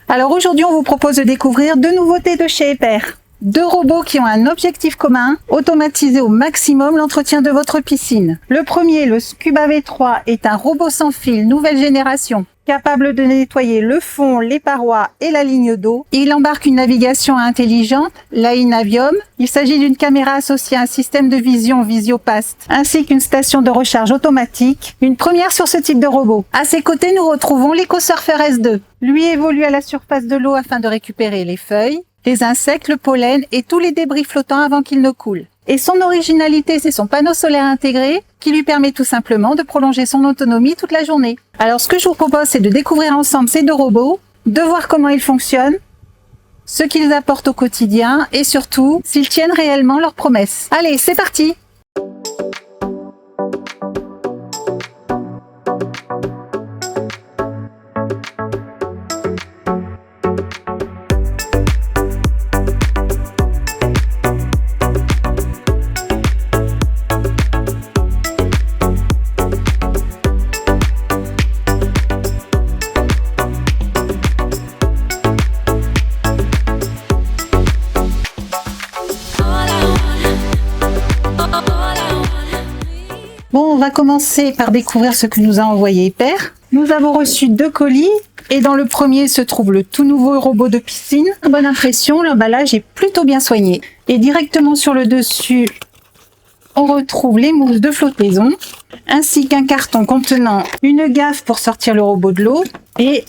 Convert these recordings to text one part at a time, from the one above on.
Alors aujourd'hui, on vous propose de découvrir deux nouveautés de chez Hyper. Deux robots qui ont un objectif commun, automatiser au maximum l'entretien de votre piscine. Le premier, le Scuba V3, est un robot sans fil nouvelle génération, capable de nettoyer le fond, les parois et la ligne d'eau. Il embarque une navigation intelligente, l'Ainavium. Il s'agit d'une caméra associée à un système de vision Visiopast, ainsi qu'une station de recharge automatique. Une première sur ce type de robot. À ses côtés, nous retrouvons l'EcoSurfer S2. Lui évolue à la surface de l'eau afin de récupérer les feuilles, les insectes, le pollen et tous les débris flottants avant qu'ils ne coulent. Et son originalité, c'est son panneau solaire intégré qui lui permet tout simplement de prolonger son autonomie toute la journée. Alors ce que je vous propose, c'est de découvrir ensemble ces deux robots, de voir comment ils fonctionnent, ce qu'ils apportent au quotidien et surtout s'ils tiennent réellement leurs promesses. Allez, c'est parti! Bon, on va commencer par découvrir ce que nous a envoyé Hyper. Nous avons reçu deux colis et dans le premier se trouve le tout nouveau robot de piscine. Bonne impression, l'emballage est plutôt bien soigné. Et directement sur le dessus, on retrouve les mousses de flottaison, ainsi qu'un carton contenant une gaffe pour sortir le robot de l'eau et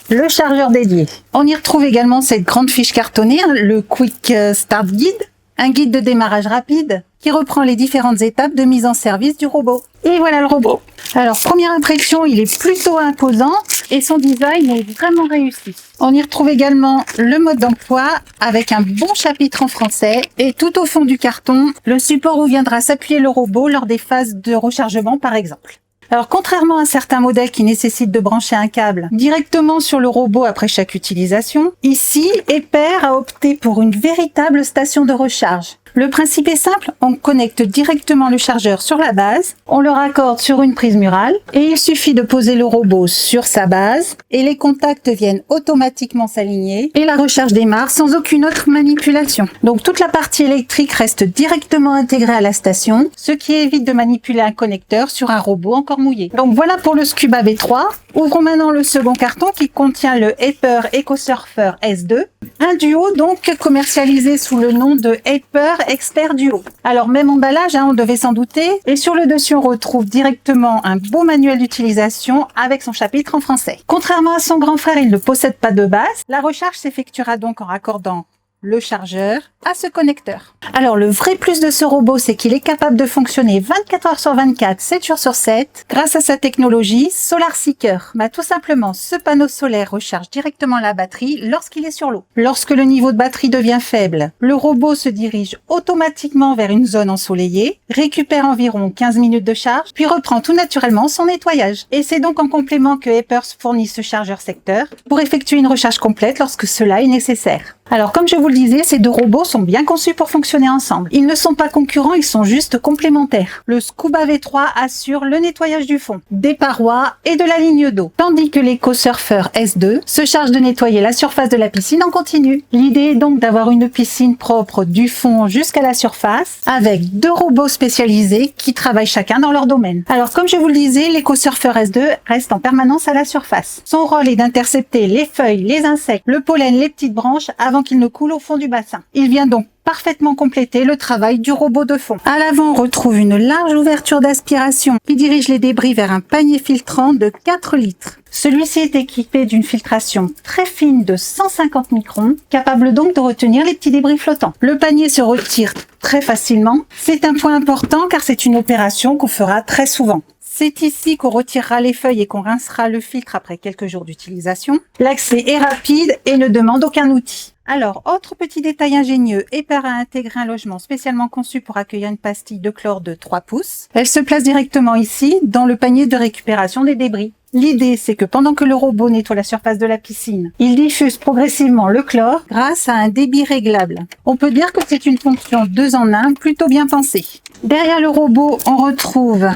le chargeur dédié. On y retrouve également cette grande fiche cartonnée, le Quick Start Guide, un guide de démarrage rapide qui reprend les différentes étapes de mise en service du robot. Et voilà le robot. Alors, première impression, il est plutôt imposant et son design est vraiment réussi. On y retrouve également le mode d'emploi avec un bon chapitre en français et tout au fond du carton, le support où viendra s'appuyer le robot lors des phases de rechargement par exemple. Alors, contrairement à certains modèles qui nécessitent de brancher un câble directement sur le robot après chaque utilisation, ici, Hyper a opté pour une véritable station de recharge. Le principe est simple, on connecte directement le chargeur sur la base, on le raccorde sur une prise murale et il suffit de poser le robot sur sa base et les contacts viennent automatiquement s'aligner et la recharge démarre sans aucune autre manipulation. Donc toute la partie électrique reste directement intégrée à la station, ce qui évite de manipuler un connecteur sur un robot encore mouillé. Donc voilà pour le Scuba V3. Ouvrons maintenant le second carton qui contient le Hyper EcoSurfer S2, un duo donc commercialisé sous le nom de Hyper Expert Duo. Alors même emballage, on devait s'en douter, et sur le dessus on retrouve directement un beau manuel d'utilisation avec son chapitre en français. Contrairement à son grand frère, il ne possède pas de base. La recharge s'effectuera donc en raccordant le chargeur à ce connecteur. Alors le vrai plus de ce robot, c'est qu'il est capable de fonctionner 24 heures sur 24, 7 jours sur 7 grâce à sa technologie Solar Seeker. Tout simplement, ce panneau solaire recharge directement la batterie lorsqu'il est sur l'eau. Lorsque le niveau de batterie devient faible, le robot se dirige automatiquement vers une zone ensoleillée, récupère environ 15 minutes de charge, puis reprend tout naturellement son nettoyage. Et c'est donc en complément que Hyper fournit ce chargeur secteur pour effectuer une recharge complète lorsque cela est nécessaire. Alors comme je vous le disais, ces deux robots sont bien conçus pour fonctionner ensemble. Ils ne sont pas concurrents, ils sont juste complémentaires. Le Scuba V3 assure le nettoyage du fond, des parois et de la ligne d'eau, tandis que l'EcoSurfer S2 se charge de nettoyer la surface de la piscine en continu. L'idée est donc d'avoir une piscine propre du fond jusqu'à la surface, avec deux robots spécialisés qui travaillent chacun dans leur domaine. Alors comme je vous le disais, l'EcoSurfer S2 reste en permanence à la surface. Son rôle est d'intercepter les feuilles, les insectes, le pollen, les petites branches avant qu'il ne coule au fond du bassin. Il vient donc parfaitement compléter le travail du robot de fond. À l'avant, on retrouve une large ouverture d'aspiration qui dirige les débris vers un panier filtrant de 4 litres. Celui-ci est équipé d'une filtration très fine de 150 microns, capable donc de retenir les petits débris flottants. Le panier se retire très facilement. C'est un point important car c'est une opération qu'on fera très souvent. C'est ici qu'on retirera les feuilles et qu'on rincera le filtre après quelques jours d'utilisation. L'accès est rapide et ne demande aucun outil. Alors, autre petit détail ingénieux, Hyper a intégré un logement spécialement conçu pour accueillir une pastille de chlore de 3 pouces. Elle se place directement ici, dans le panier de récupération des débris. L'idée, c'est que pendant que le robot nettoie la surface de la piscine, il diffuse progressivement le chlore grâce à un débit réglable. On peut dire que c'est une fonction 2 en 1 plutôt bien pensée. Derrière le robot, on retrouve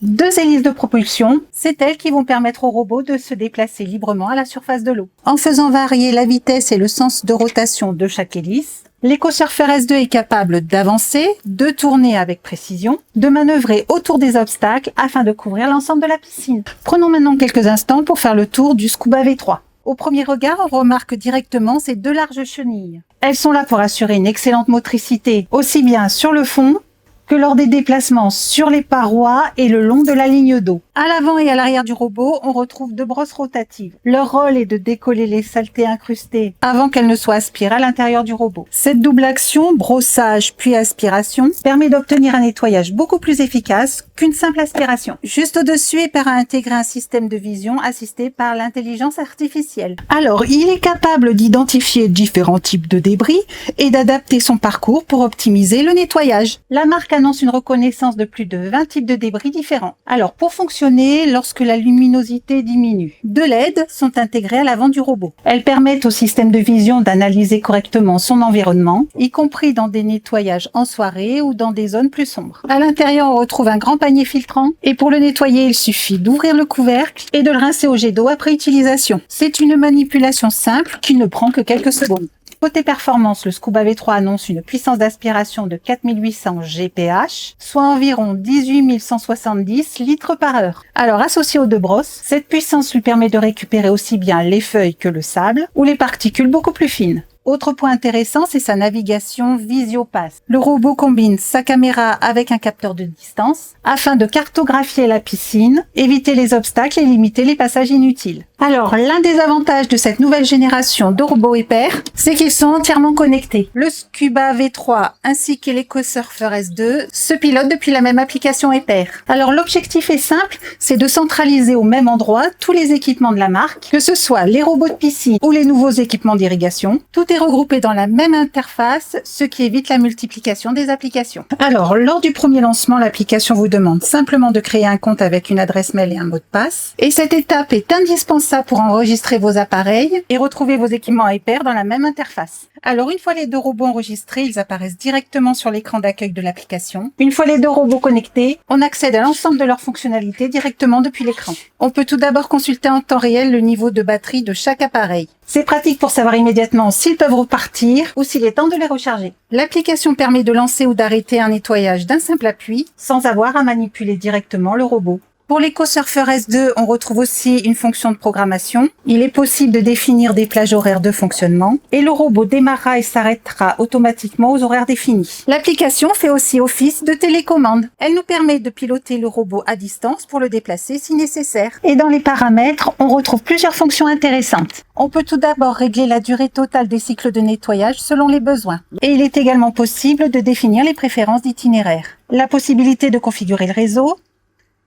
2 hélices de propulsion, c'est elles qui vont permettre au robot de se déplacer librement à la surface de l'eau. En faisant varier la vitesse et le sens de rotation de chaque hélice, l'EcoSurfer S2 est capable d'avancer, de tourner avec précision, de manœuvrer autour des obstacles afin de couvrir l'ensemble de la piscine. Prenons maintenant quelques instants pour faire le tour du Scuba V3. Au premier regard, on remarque directement ces 2 larges chenilles. Elles sont là pour assurer une excellente motricité, aussi bien sur le fond que lors des déplacements sur les parois et le long de la ligne d'eau. À l'avant et à l'arrière du robot, on retrouve 2 brosses rotatives. Leur rôle est de décoller les saletés incrustées avant qu'elles ne soient aspirées à l'intérieur du robot. Cette double action, brossage puis aspiration, permet d'obtenir un nettoyage beaucoup plus efficace qu'une simple aspiration. Juste au-dessus, Eper a intégré un système de vision assisté par l'intelligence artificielle. Alors, il est capable d'identifier différents types de débris et d'adapter son parcours pour optimiser le nettoyage. La marque annonce une reconnaissance de plus de 20 types de débris différents. Alors, pour fonctionner, lorsque la luminosité diminue, 2 LED sont intégrées à l'avant du robot. Elles permettent au système de vision d'analyser correctement son environnement, y compris dans des nettoyages en soirée ou dans des zones plus sombres. À l'intérieur, on retrouve un grand panier filtrant et pour le nettoyer, il suffit d'ouvrir le couvercle et de le rincer au jet d'eau après utilisation. C'est une manipulation simple qui ne prend que quelques secondes. Côté performance, le Scuba V3 annonce une puissance d'aspiration de 4800 GPH, soit environ 18 170 litres par heure. Alors, associé aux 2 brosses, cette puissance lui permet de récupérer aussi bien les feuilles que le sable ou les particules beaucoup plus fines. Autre point intéressant, c'est sa navigation VisioPass. Le robot combine sa caméra avec un capteur de distance afin de cartographier la piscine, éviter les obstacles et limiter les passages inutiles. Alors, l'un des avantages de cette nouvelle génération de robots Eper, c'est qu'ils sont entièrement connectés. Le Scuba V3 ainsi que l'EcoSurfer S2 se pilotent depuis la même application Eper. Alors, l'objectif est simple, c'est de centraliser au même endroit tous les équipements de la marque, que ce soit les robots de piscine ou les nouveaux équipements d'irrigation. Tout est regroupé dans la même interface, ce qui évite la multiplication des applications. Alors, lors du premier lancement, l'application vous demande simplement de créer un compte avec une adresse mail et un mot de passe. Et cette étape est indispensable pour enregistrer vos appareils et retrouver vos équipements Eper dans la même interface. Alors, une fois les 2 robots enregistrés, ils apparaissent directement sur l'écran d'accueil de l'application. Une fois les 2 robots connectés, on accède à l'ensemble de leurs fonctionnalités directement depuis l'écran. On peut tout d'abord consulter en temps réel le niveau de batterie de chaque appareil. C'est pratique pour savoir immédiatement s'ils peuvent repartir ou s'il est temps de les recharger. L'application permet de lancer ou d'arrêter un nettoyage d'un simple appui sans avoir à manipuler directement le robot. Pour l'EcoSurfer S2, on retrouve aussi une fonction de programmation. Il est possible de définir des plages horaires de fonctionnement et le robot démarrera et s'arrêtera automatiquement aux horaires définis. L'application fait aussi office de télécommande. Elle nous permet de piloter le robot à distance pour le déplacer si nécessaire. Et dans les paramètres, on retrouve plusieurs fonctions intéressantes. On peut tout d'abord régler la durée totale des cycles de nettoyage selon les besoins. Et il est également possible de définir les préférences d'itinéraire. La possibilité de configurer le réseau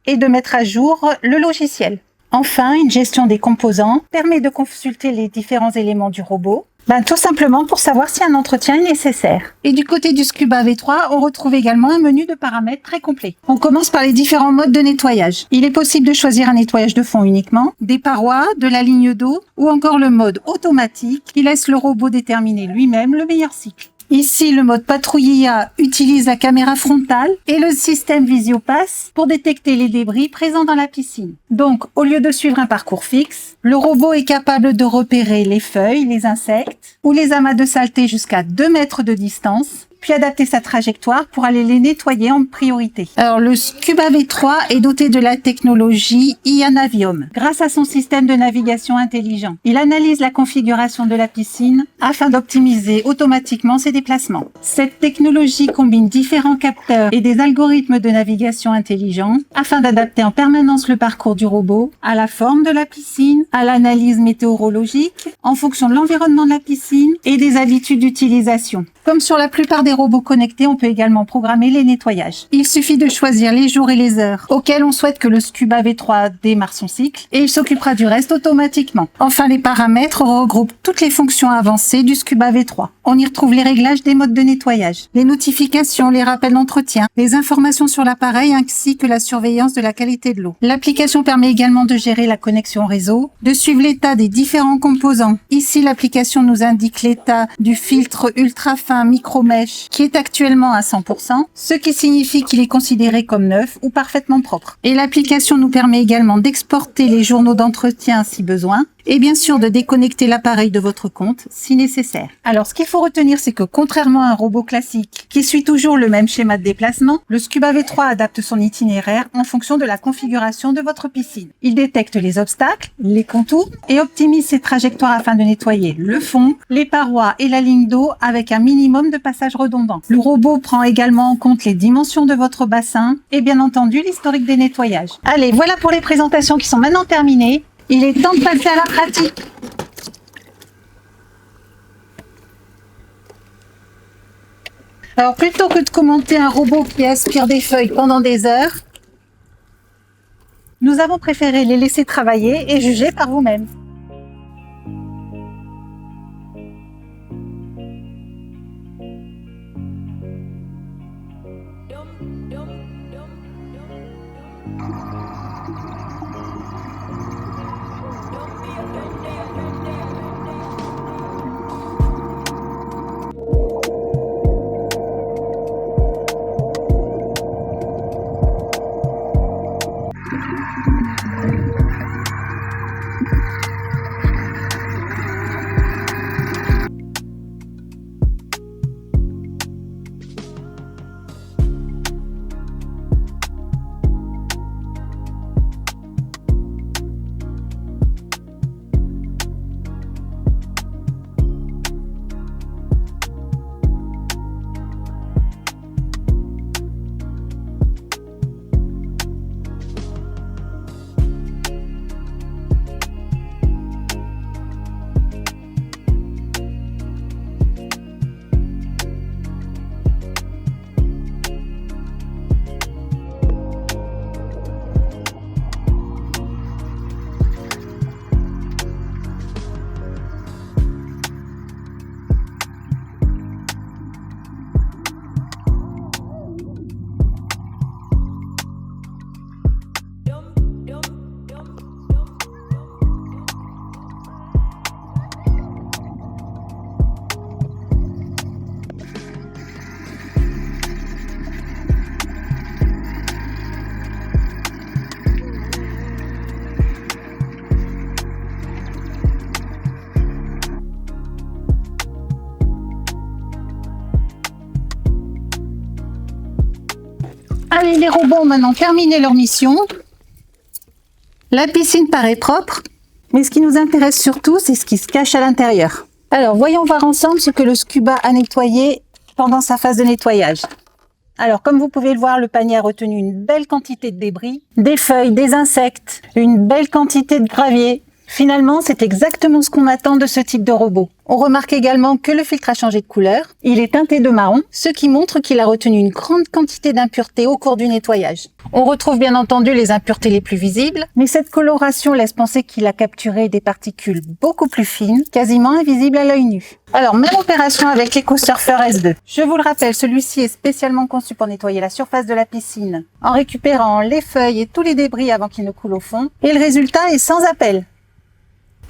et de mettre à jour le logiciel. Enfin, une gestion des composants permet de consulter les différents éléments du robot, tout simplement pour savoir si un entretien est nécessaire. Et du côté du Scuba V3, on retrouve également un menu de paramètres très complet. On commence par les différents modes de nettoyage. Il est possible de choisir un nettoyage de fond uniquement, des parois, de la ligne d'eau ou encore le mode automatique qui laisse le robot déterminer lui-même le meilleur cycle. Ici, le mode patrouilla utilise la caméra frontale et le système VisioPass pour détecter les débris présents dans la piscine. Donc, au lieu de suivre un parcours fixe, le robot est capable de repérer les feuilles, les insectes ou les amas de saleté jusqu'à 2 mètres de distance, puis adapter sa trajectoire pour aller les nettoyer en priorité. Alors, le Scuba V3 est doté de la technologie IA Navium. Grâce à son système de navigation intelligent, il analyse la configuration de la piscine afin d'optimiser automatiquement ses déplacements. Cette technologie combine différents capteurs et des algorithmes de navigation intelligents afin d'adapter en permanence le parcours du robot à la forme de la piscine, à l'analyse météorologique, en fonction de l'environnement de la piscine et des habitudes d'utilisation. Comme sur la plupart des robots connectés, on peut également programmer les nettoyages. Il suffit de choisir les jours et les heures auxquels on souhaite que le Scuba V3 démarre son cycle et il s'occupera du reste automatiquement. Enfin, les paramètres regroupent toutes les fonctions avancées du Scuba V3. On y retrouve les réglages des modes de nettoyage, les notifications, les rappels d'entretien, les informations sur l'appareil ainsi que la surveillance de la qualité de l'eau. L'application permet également de gérer la connexion réseau, de suivre l'état des différents composants. Ici, l'application nous indique l'état du filtre ultra fin micro-mèche nettoyage, qui est actuellement à 100%, ce qui signifie qu'il est considéré comme neuf ou parfaitement propre. Et l'application nous permet également d'exporter les journaux d'entretien si besoin, et bien sûr de déconnecter l'appareil de votre compte si nécessaire. Alors ce qu'il faut retenir, c'est que contrairement à un robot classique qui suit toujours le même schéma de déplacement, le Scuba V3 adapte son itinéraire en fonction de la configuration de votre piscine. Il détecte les obstacles, les contours et optimise ses trajectoires afin de nettoyer le fond, les parois et la ligne d'eau avec un minimum de passages redondants. Le robot prend également en compte les dimensions de votre bassin et bien entendu l'historique des nettoyages. Allez, voilà pour les présentations qui sont maintenant terminées. Il est temps de passer à la pratique. Alors, plutôt que de commenter un robot qui aspire des feuilles pendant des heures, nous avons préféré les laisser travailler et juger par vous-même. Allez, les robots ont maintenant terminé leur mission. La piscine paraît propre, mais ce qui nous intéresse surtout, c'est ce qui se cache à l'intérieur. Alors, voyons voir ensemble ce que le Scuba a nettoyé pendant sa phase de nettoyage. Alors, comme vous pouvez le voir, le panier a retenu une belle quantité de débris, des feuilles, des insectes, une belle quantité de gravier. Finalement, c'est exactement ce qu'on attend de ce type de robot. On remarque également que le filtre a changé de couleur. Il est teinté de marron, ce qui montre qu'il a retenu une grande quantité d'impuretés au cours du nettoyage. On retrouve bien entendu les impuretés les plus visibles, mais cette coloration laisse penser qu'il a capturé des particules beaucoup plus fines, quasiment invisibles à l'œil nu. Alors, même opération avec l'EcoSurfer S2. Je vous le rappelle, celui-ci est spécialement conçu pour nettoyer la surface de la piscine, en récupérant les feuilles et tous les débris avant qu'ils ne coulent au fond. Et le résultat est sans appel.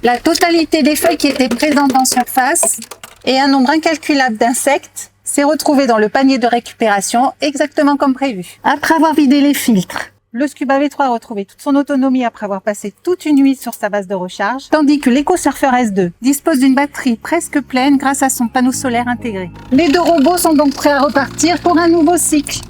La totalité des feuilles qui étaient présentes en surface et un nombre incalculable d'insectes s'est retrouvé dans le panier de récupération exactement comme prévu. Après avoir vidé les filtres, le Scuba V3 a retrouvé toute son autonomie après avoir passé toute une nuit sur sa base de recharge, tandis que l'EcoSurfer S2 dispose d'une batterie presque pleine grâce à son panneau solaire intégré. Les deux robots sont donc prêts à repartir pour un nouveau cycle.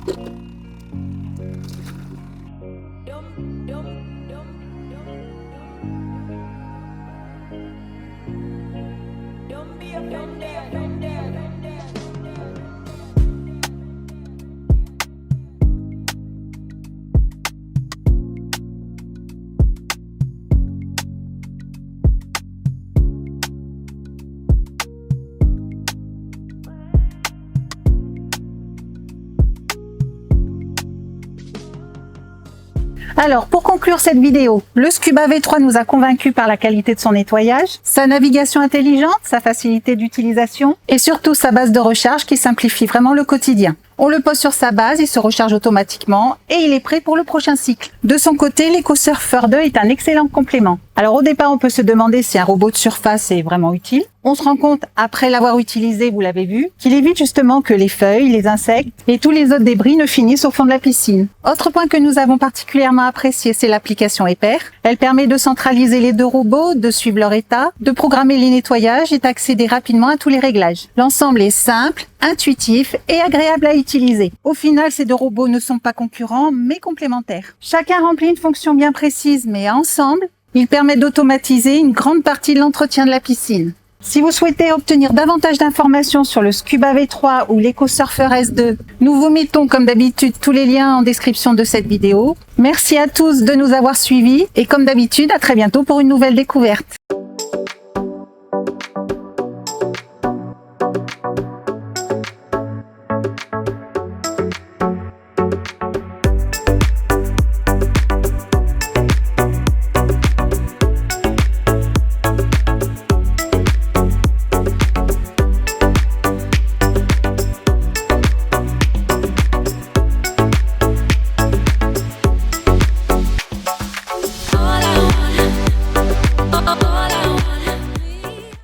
Alors, pour conclure cette vidéo, le Scuba V3 nous a convaincus par la qualité de son nettoyage, sa navigation intelligente, sa facilité d'utilisation et surtout sa base de recharge qui simplifie vraiment le quotidien. On le pose sur sa base, il se recharge automatiquement et il est prêt pour le prochain cycle. De son côté, l'EcoSurfer 2 est un excellent complément. Alors au départ, on peut se demander si un robot de surface est vraiment utile. On se rend compte, après l'avoir utilisé, vous l'avez vu, qu'il évite justement que les feuilles, les insectes et tous les autres débris ne finissent au fond de la piscine. Autre point que nous avons particulièrement apprécié, c'est l'application EPER. Elle permet de centraliser les deux robots, de suivre leur état, de programmer les nettoyages et d'accéder rapidement à tous les réglages. L'ensemble est simple, intuitif et agréable à utiliser. Au final, ces deux robots ne sont pas concurrents, mais complémentaires. Chacun remplit une fonction bien précise, mais ensemble, ils permettent d'automatiser une grande partie de l'entretien de la piscine. Si vous souhaitez obtenir davantage d'informations sur le Scuba V3 ou l'EcoSurfer S2, nous vous mettons comme d'habitude tous les liens en description de cette vidéo. Merci à tous de nous avoir suivis et comme d'habitude, à très bientôt pour une nouvelle découverte.